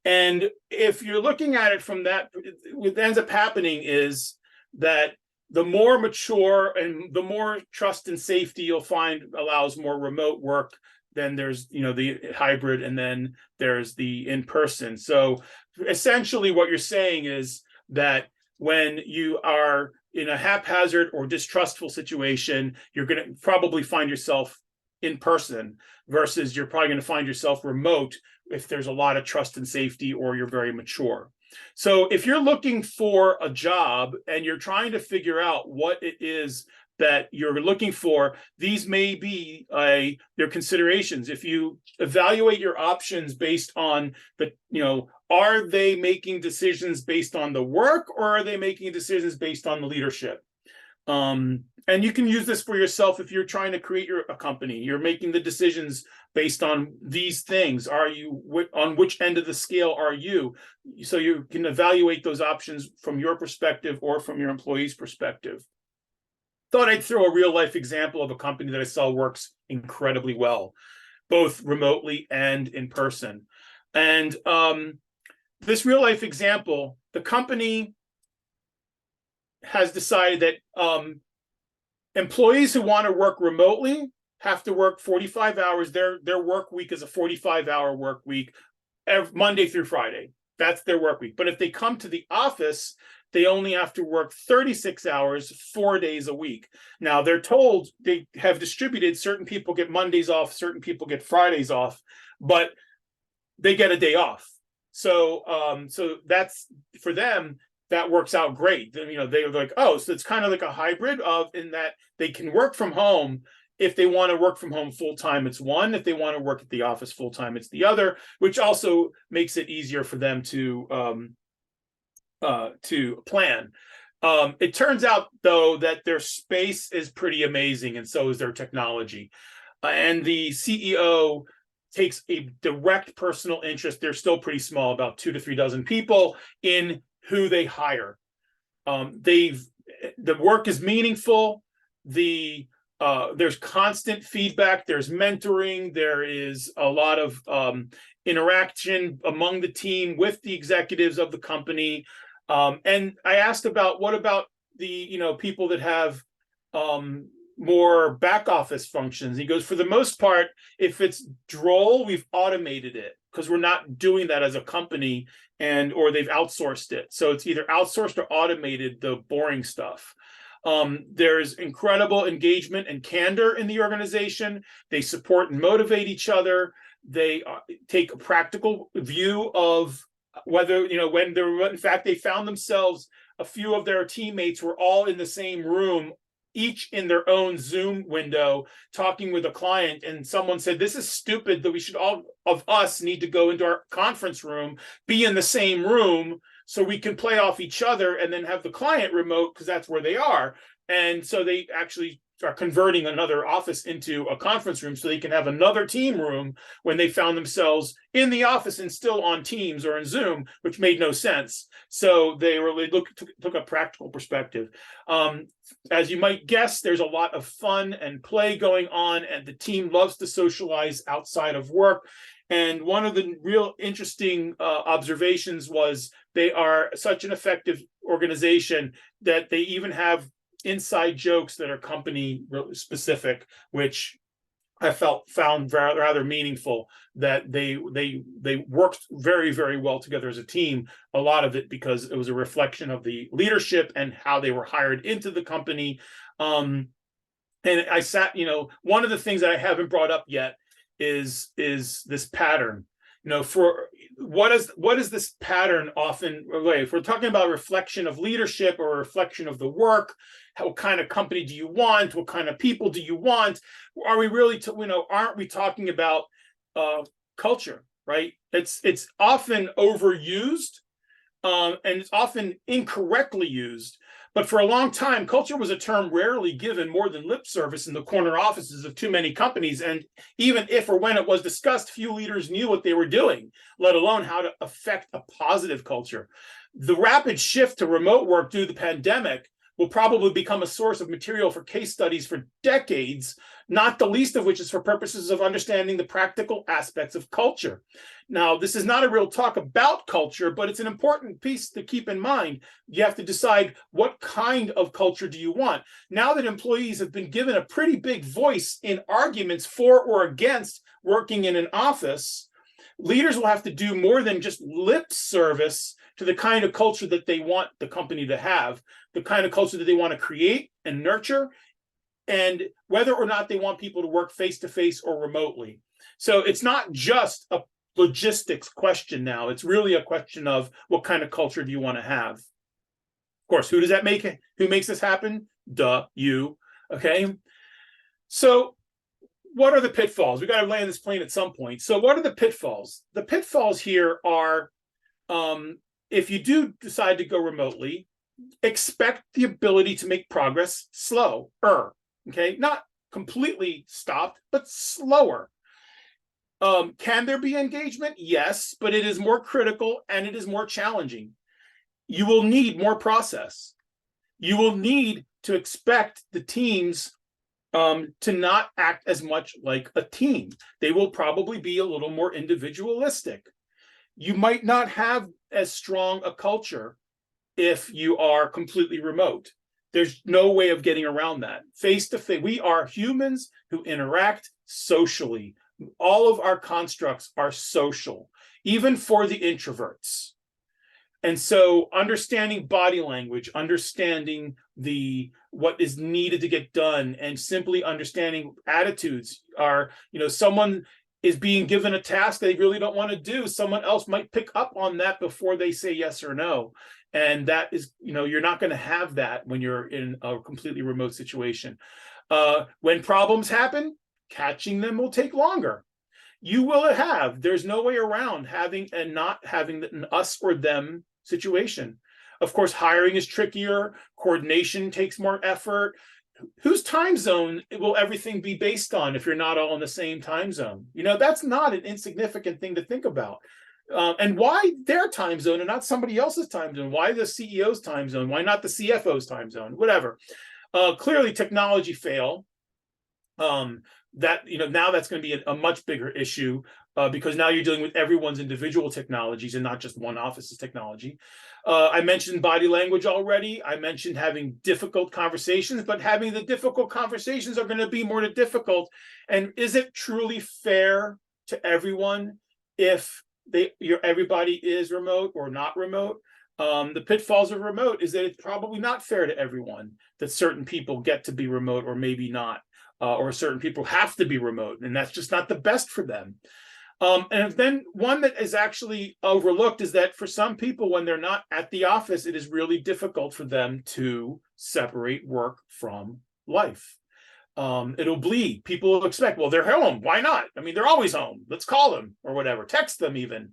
And if you're looking at it from that, what ends up happening is that the more mature and the more trust and safety you'll find allows more remote work. Then there's, the hybrid, and then there's the in-person. So essentially what you're saying is that when you are in a haphazard or distrustful situation, you're going to probably find yourself in person, versus you're probably going to find yourself remote if there's a lot of trust and safety or you're very mature. So if you're looking for a job and you're trying to figure out what it is that you're looking for, these may be their considerations. If you evaluate your options based on are they making decisions based on the work, or are they making decisions based on the leadership? And you can use this for yourself if you're trying to create a company. You're making the decisions based on these things. Are you on which end of the scale are you? So you can evaluate those options from your perspective or from your employee's perspective. Thought I'd throw a real life example of a company that I saw works incredibly well, both remotely and in person. And this real life example, the company has decided that employees who want to work remotely have to work 45 hours. Their work week is a 45-hour work week, Monday through Friday. That's their work week. But if they come to the office, they only have to work 36 hours, 4 days a week. Now, they're told they have distributed, certain people get Mondays off, certain people get Fridays off, but they get a day off. So that's, for them, that works out great. They're like, oh, so it's kind of like a hybrid in that they can work from home. If they want to work from home full time, it's one. If they want to work at the office full time, it's the other, which also makes it easier for them to plan. It turns out, though, that their space is pretty amazing, and so is their technology. And the CEO takes a direct personal interest. They're still pretty small, about 2 to 3 dozen people, in who they hire. The work is meaningful. There's constant feedback. There's mentoring. There is a lot of interaction among the team with the executives of the company. And I asked about, what about the people that have more back office functions? He goes, for the most part, if it's droll, we've automated it, because we're not doing that as a company, or they've outsourced it. So it's either outsourced or automated the boring stuff. There's incredible engagement and candor in the organization. They support and motivate each other. They take a practical view of whether, when they're, in fact, they found themselves, a few of their teammates were all in the same room, each in their own Zoom window, talking with a client. And someone said, this is stupid, that we should all of us need to go into our conference room, be in the same room, so we can play off each other, and then have the client remote, because that's where they are. And so they actually are converting another office into a conference room so they can have another team room when they found themselves in the office and still on Teams or in Zoom, which made no sense. So they really took a practical perspective. As you might guess, there's a lot of fun and play going on, and the team loves to socialize outside of work. And one of the real interesting observations was they are such an effective organization that they even have inside jokes that are company specific, which I found rather meaningful, that they worked very, very well together as a team. A lot of it because it was a reflection of the leadership and how they were hired into the company. And I sat, one of the things that I haven't brought up yet is this pattern. For what is this pattern often? If we're talking about reflection of leadership or reflection of the work, what kind of company do you want? What kind of people do you want? Are we really, aren't we talking about culture? Right? It's often overused, and it's often incorrectly used. But for a long time, culture was a term rarely given more than lip service in the corner offices of too many companies. And even if or when it was discussed, few leaders knew what they were doing, let alone how to affect a positive culture. The rapid shift to remote work due to the pandemic will probably become a source of material for case studies for decades, not the least of which is for purposes of understanding the practical aspects of culture. Now, this is not a real talk about culture, but it's an important piece to keep in mind. You have to decide what kind of culture do you want. Now that employees have been given a pretty big voice in arguments for or against working in an office, leaders will have to do more than just lip service to the kind of culture that they want the company to have, the kind of culture that they want to create and nurture, and whether or not they want people to work face-to-face or remotely. So it's not just a logistics question now. It's really a question of what kind of culture do you want to have? Of course, who does that make? Who makes this happen? Duh, you. Okay. So what are the pitfalls? We got to land this plane at some point. So what are the pitfalls? The pitfalls here are, if you do decide to go remotely, expect the ability to make progress slower. Okay, not completely stopped, but slower. Can there be engagement? Yes, but it is more critical and it is more challenging. You will need more process. You will need to expect the teams to not act as much like a team. They will probably be a little more individualistic. You might not have as strong a culture if you are completely remote. There's no way of getting around that. Face to face, we are humans who interact socially. All of our constructs are social, even for the introverts. And so understanding body language, understanding what is needed to get done, and simply understanding attitudes are, someone is being given a task they really don't want to do. Someone else might pick up on that before they say yes or no. And that is, you're not going to have that when you're in a completely remote situation. When problems happen, catching them will take longer. You will there's no way around having and not having an us or them situation. Of course, hiring is trickier. Coordination takes more effort. Whose time zone will everything be based on if you're not all in the same time zone? That's not an insignificant thing to think about. And why their time zone and not somebody else's time zone? Why the CEO's time zone? Why not the CFO's time zone? Whatever. Clearly, technology fail. Now that's going to be a much bigger issue because now you're dealing with everyone's individual technologies and not just one office's technology. I mentioned body language already. I mentioned having difficult conversations, but having the difficult conversations are going to be more difficult. And is it truly fair to everyone if everybody is remote or not remote? The pitfalls of remote is that it's probably not fair to everyone, that certain people get to be remote or maybe not. Or certain people have to be remote, and that's just not the best for them. And then one that is actually overlooked is that for some people, when they're not at the office, it is really difficult for them to separate work from life. It'll bleed. People will expect, well, they're home. Why not? I mean, they're always home. Let's call them or whatever, text them even.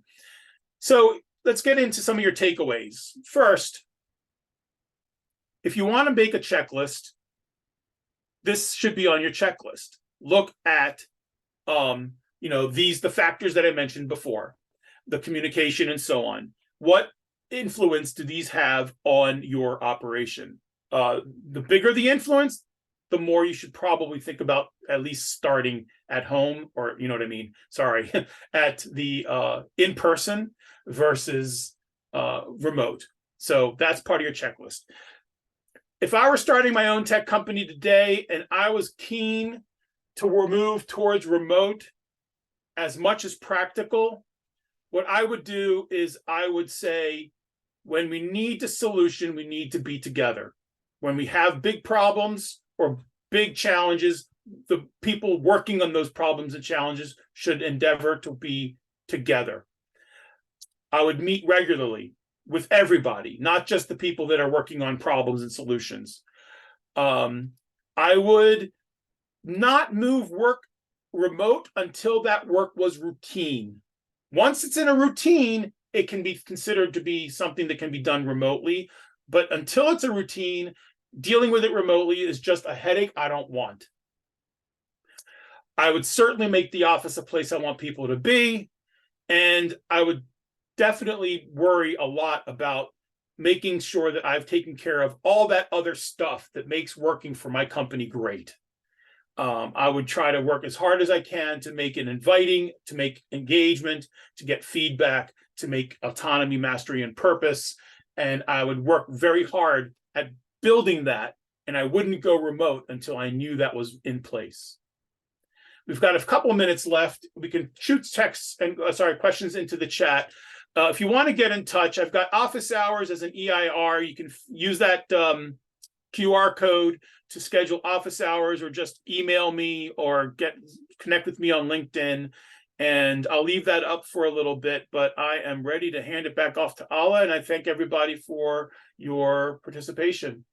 So let's get into some of your takeaways. First, if you want to make a checklist, this should be on your checklist. Look at, the factors that I mentioned before, the communication and so on. What influence do these have on your operation? The bigger the influence, the more you should probably think about at least starting at home, or at the in-person versus remote. So that's part of your checklist. If I were starting my own tech company today and I was keen to move towards remote as much as practical, what I would do is I would say, when we need a solution, we need to be together. When we have big problems or big challenges, the people working on those problems and challenges should endeavor to be together. I would meet regularly with everybody, not just the people that are working on problems and solutions. I would not move work remote until that work was routine. Once it's in a routine, it can be considered to be something that can be done remotely. But until it's a routine, dealing with it remotely is just a headache I don't want. I would certainly make the office a place I want people to be. And I would definitely worry a lot about making sure that I've taken care of all that other stuff that makes working for my company great. I would try to work as hard as I can to make it inviting, to make engagement, to get feedback, to make autonomy, mastery, and purpose. And I would work very hard at building that. And I wouldn't go remote until I knew that was in place. We've got a couple of minutes left. We can shoot texts and questions into the chat. If you want to get in touch, I've got office hours as an EIR. You can use that QR code to schedule office hours, or just email me or connect with me on LinkedIn. And I'll leave that up for a little bit, but I am ready to hand it back off to Alla. And I thank everybody for your participation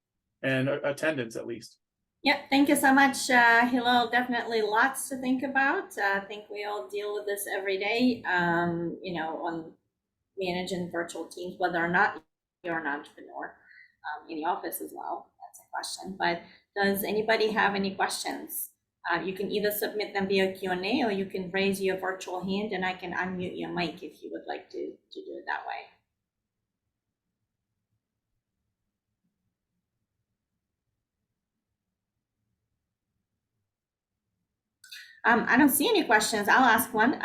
and attendance, at least. Yeah, thank you so much, Hillel. Definitely lots to think about. I think we all deal with this every day, on managing virtual teams, whether or not you're an entrepreneur in the office as well. That's a question. But does anybody have any questions? You can either submit them via Q&A, or you can raise your virtual hand and I can unmute your mic if you would like to do it that way. I don't see any questions. I'll ask one.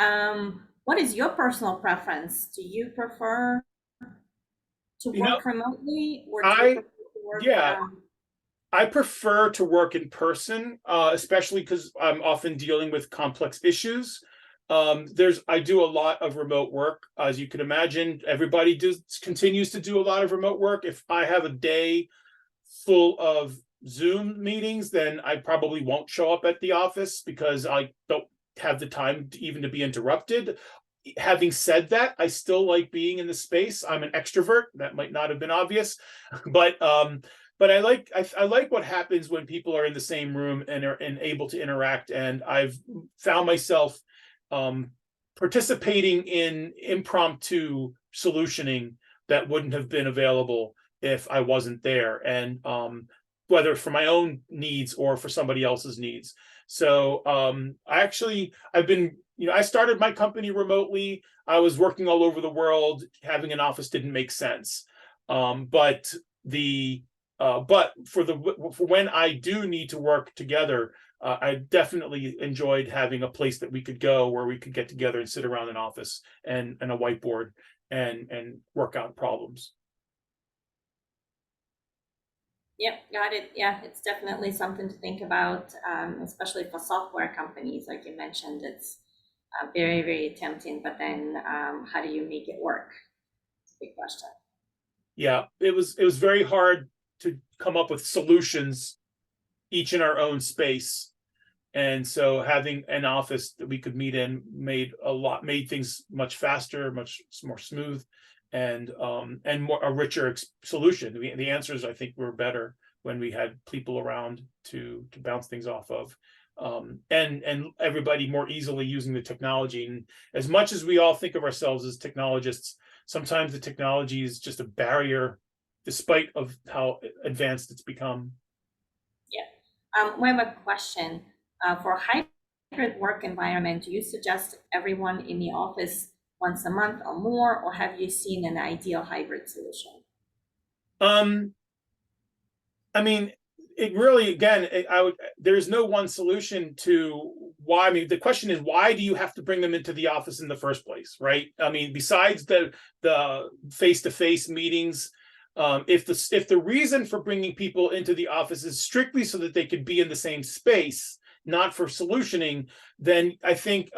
What is your personal preference? Do you prefer to work remotely, or do you prefer to work? I prefer to work in person, especially because I'm often dealing with complex issues. I do a lot of remote work. As you can imagine, everybody continues to do a lot of remote work. If I have a day full of Zoom meetings, then I probably won't show up at the office because I don't have the time to be interrupted. Having said that, I still like being in the space. I'm an extrovert. That might not have been obvious, but I like what happens when people are in the same room and are able to interact. And I've found myself participating in impromptu solutioning that wouldn't have been available if I wasn't there, and whether for my own needs or for somebody else's needs. So I started my company remotely. I was working all over the world. Having an office didn't make sense. But for when I do need to work together, I definitely enjoyed having a place that we could go where we could get together and sit around an office and a whiteboard and work out problems. Yep, got it. Yeah, it's definitely something to think about, especially for software companies. Like you mentioned, it's very, very tempting, but then how do you make it work? It's a big question. Yeah, it was very hard to come up with solutions each in our own space. And so having an office that we could meet in made things much faster, much more smooth, and more a richer solution. The answers, I think, were better when we had people around to bounce things off of, and everybody more easily using the technology. And as much as we all think of ourselves as technologists, sometimes the technology is just a barrier, despite of how advanced it's become. Yeah, we have a question for a hybrid work environment. Do you suggest everyone in the office once a month or more, or have you seen an ideal hybrid solution? I mean, it really, again, there's no one solution to why. I mean, the question is, why do you have to bring them into the office in the first place, right? I mean, besides the face-to-face meetings, if the reason for bringing people into the office is strictly so that they could be in the same space, not for solutioning, then I think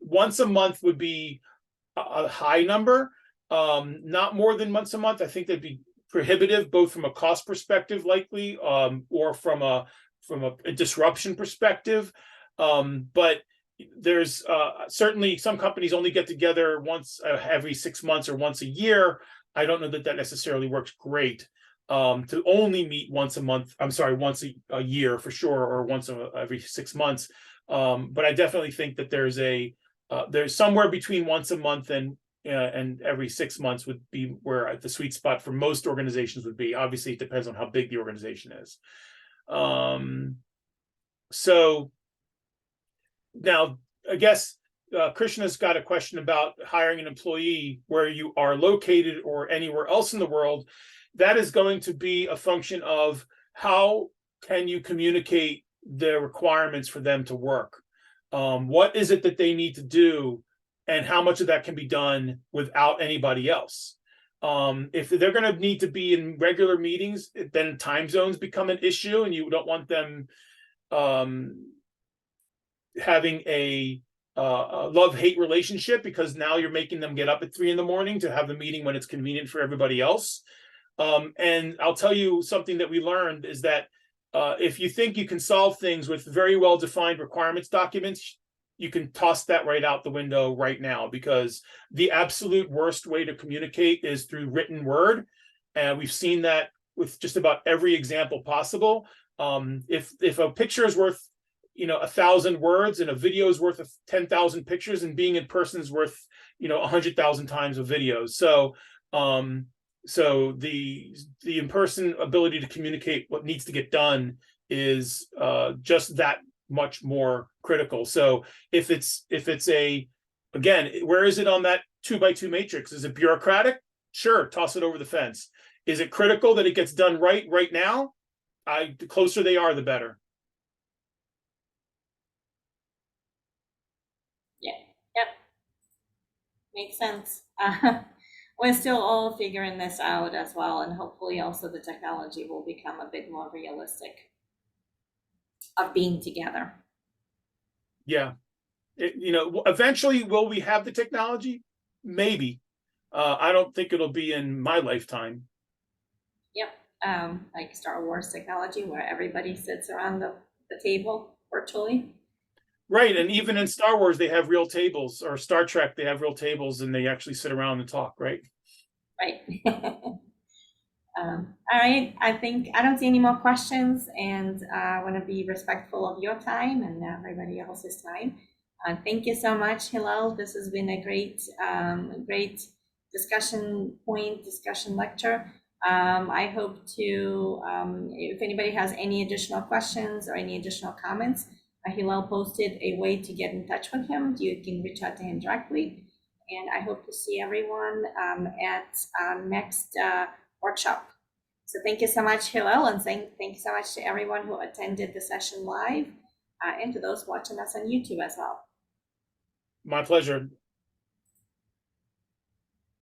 once a month would be a high number. Not more than once a month. I think that'd be prohibitive, both from a cost perspective, likely, or from a disruption perspective. But there's certainly some companies only get together once every 6 months or once a year. I don't know that necessarily works great. To only meet once a month, once a year for sure, or once every 6 months. But I definitely think that there's somewhere between once a month and every 6 months would be where the sweet spot for most organizations would be. Obviously, it depends on how big the organization is. So now, I guess Krishna's got a question about hiring an employee where you are located or anywhere else in the world. That is going to be a function of how can you communicate the requirements for them to work. What is it that they need to do, and how much of that can be done without anybody else? If they're going to need to be in regular meetings, then time zones become an issue, and you don't want them having a love-hate relationship, because now you're making them get up at 3 a.m. to have the meeting when it's convenient for everybody else. And I'll tell you something that we learned is that if you think you can solve things with very well-defined requirements documents, you can toss that right out the window right now, because the absolute worst way to communicate is through written word. And we've seen that with just about every example possible. If a picture is worth 1,000 words, and a video is worth 10,000 pictures, and being in person is worth 100,000 times of videos. So the in-person ability to communicate what needs to get done is just that much more critical. So if it's again, where is it on that 2x2 matrix? Is it bureaucratic? Sure, toss it over the fence. Is it critical that it gets done right now? The closer they are, the better. Yep. Makes sense. We're still all figuring this out as well, and hopefully also the technology will become a bit more realistic of being together. Yeah. Eventually, will we have the technology? Maybe. I don't think it'll be in my lifetime. Yep. Like Star Wars technology, where everybody sits around the table virtually. Right, and even in Star Wars, they have real tables, or Star Trek, they have real tables, and they actually sit around and talk, right? Right. All right, I think I don't see any more questions, and I want to be respectful of your time and everybody else's time. Thank you so much, Hillel. This has been a great discussion lecture. I hope to, if anybody has any additional questions or any additional comments, Hillel posted a way to get in touch with him. You can reach out to him directly. And I hope to see everyone at our next workshop. So thank you so much, Hillel, and thank you so much to everyone who attended the session live, and to those watching us on YouTube as well. My pleasure.